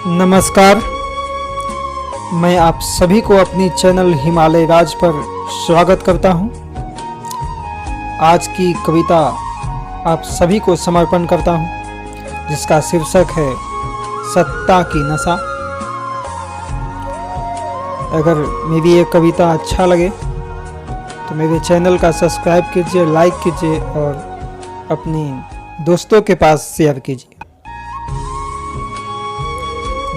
नमस्कार। मैं आप सभी को अपनी चैनल हिमालय राज पर स्वागत करता हूं। आज की कविता आप सभी को समर्पण करता हूं, जिसका शीर्षक है सत्ता की नशा। अगर मेरी ये कविता अच्छा लगे तो मेरे चैनल का सब्सक्राइब कीजिए, लाइक कीजिए और अपने दोस्तों के पास शेयर कीजिए।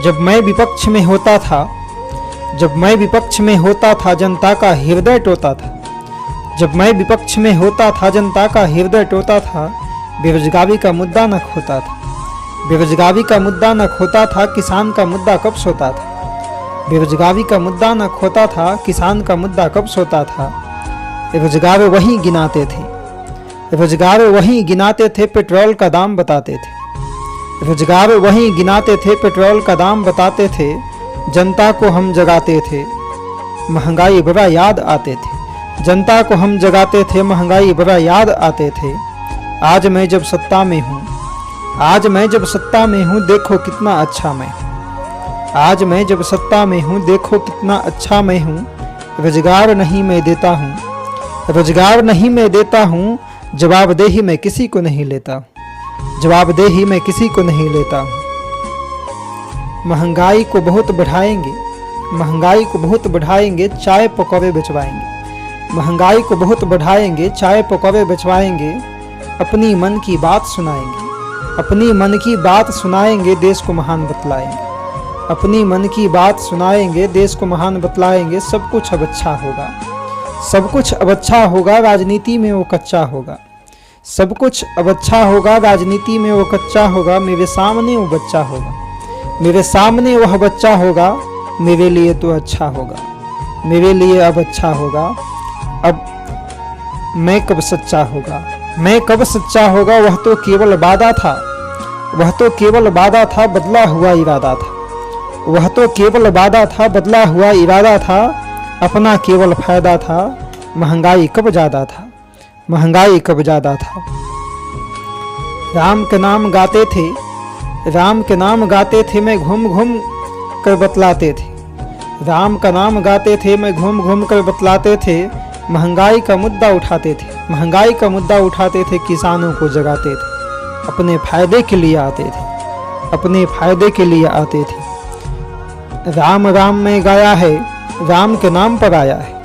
जब मैं विपक्ष में होता था जनता का हृदय टूटा था। जब मैं विपक्ष में होता था जनता का हृदय टूटा था। बेरोजगारी का मुद्दा न खोता था। बेरोजगारी का मुद्दा न खोता था, किसान का मुद्दा कब सोता था। बेरोजगारी का मुद्दा न खोता था, किसान का मुद्दा कब सोता था। रोजगार वही गिनाते थे, रोजगार वही गिनाते थे, पेट्रोल का दाम बताते थे। रोजगार वही गिनाते थे, पेट्रोल का दाम बताते थे। जनता को हम जगाते थे, महंगाई बड़ा याद आते थे। जनता को हम जगाते थे, महंगाई बड़ा याद आते थे। आज मैं जब सत्ता में हूँ, आज मैं जब सत्ता में हूँ, देखो कितना अच्छा मैं। आज मैं जब सत्ता में हूँ, देखो कितना अच्छा मैं हूँ। रोजगार नहीं मैं देता हूँ, रोजगार नहीं मैं देता हूँ। जवाबदेही मैं किसी को नहीं लेता, जवाबदेही मैं किसी को नहीं लेता हूँ। महंगाई को बहुत बढ़ाएंगे, महंगाई को बहुत बढ़ाएंगे, चाय पकौड़े बेचवाएंगे। महंगाई को बहुत बढ़ाएंगे, चाय पकौड़े बेचवाएंगे। अपनी मन की बात सुनाएंगे, अपनी मन की बात सुनाएंगे, देश को महान बतलाएंगे। अपनी मन की बात सुनाएंगे, देश को महान बतलाएंगे। सब कुछ अब अच्छा होगा, सब कुछ अब अच्छा होगा, राजनीति में वो कच्चा होगा। सब कुछ अब अच्छा होगा, राजनीति में वो कच्चा होगा। मेरे सामने वो बच्चा होगा, मेरे सामने वह बच्चा होगा। मेरे लिए तो अच्छा होगा, मेरे लिए अब अच्छा होगा। अब मैं कब सच्चा होगा, मैं कब सच्चा होगा। वह तो केवल वादा था, वह तो केवल वादा था, बदला हुआ इरादा था। वह तो केवल वादा था, बदला हुआ इरादा था। अपना केवल फायदा था, महंगाई कब ज़्यादा था, महंगाई कब ज़्यादा था। राम के नाम गाते थे, राम के नाम गाते थे, मैं घूम घूम कर बतलाते थे। राम का नाम गाते थे, मैं घूम घूम कर बतलाते थे। महंगाई का मुद्दा उठाते थे, महंगाई का मुद्दा उठाते थे। किसानों को जगाते थे, अपने फायदे के लिए आते थे, अपने फायदे के लिए आते थे। राम राम में गाया है, राम के नाम पर आया है।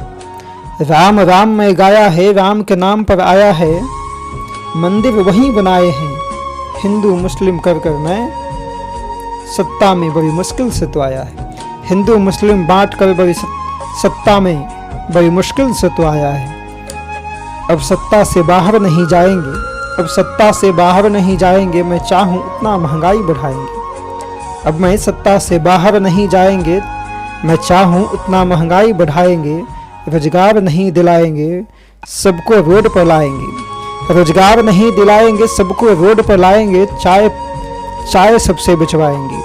राम राम में गाया है, राम के नाम पर आया है। मंदिर वहीं बनाए हैं, हिंदू मुस्लिम कर कर मैं सत्ता में बड़ी मुश्किल से तो आया है। हिंदू मुस्लिम बांट कर बड़ी सत्ता में बड़ी मुश्किल से तो आया है। अब सत्ता से बाहर नहीं जाएंगे, अब सत्ता से बाहर नहीं जाएंगे। मैं चाहूँ उतना महंगाई बढ़ाएंगे। अब मैं सत्ता से बाहर नहीं जाएंगे, मैं चाहूँ उतना महंगाई बढ़ाएंगे। रोजगार नहीं दिलाएंगे, सबको रोड पर लाएंगे। रोजगार नहीं दिलाएंगे, सबको रोड पर लाएंगे। चाय सबसे बिचवाएंगे,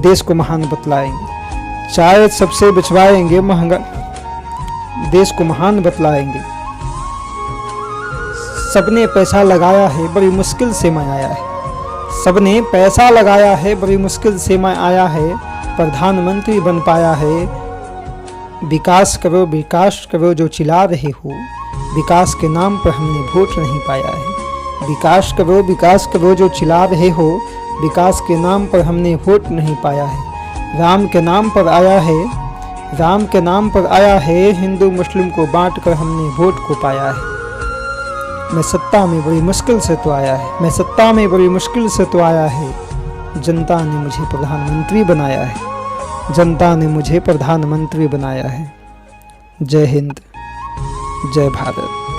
देश को महान बतलाएंगे। चाय सबसे बिचवाएंगे, महंगा देश को महान बतलाएंगे। सबने पैसा लगाया है, बड़ी मुश्किल से मैं आया है। सबने पैसा लगाया है, बड़ी मुश्किल से मैं आया है। प्रधानमंत्री बन पाया है। विकास करो, विकास करो जो चिल्ला रहे हो, विकास के नाम पर हमने वोट नहीं पाया है। विकास करो, विकास करो जो चिल्ला रहे हो, विकास के नाम पर हमने वोट नहीं पाया है। राम के नाम पर आया है, राम के नाम पर आया है। हिंदू मुस्लिम को बांट कर हमने वोट को पाया है। मैं सत्ता में बड़ी मुश्किल से तो आया है, मैं सत्ता में बड़ी मुश्किल से तो आया है। जनता ने मुझे प्रधानमंत्री बनाया है, जनता ने मुझे प्रधानमंत्री बनाया है। जय हिंद, जय भारत।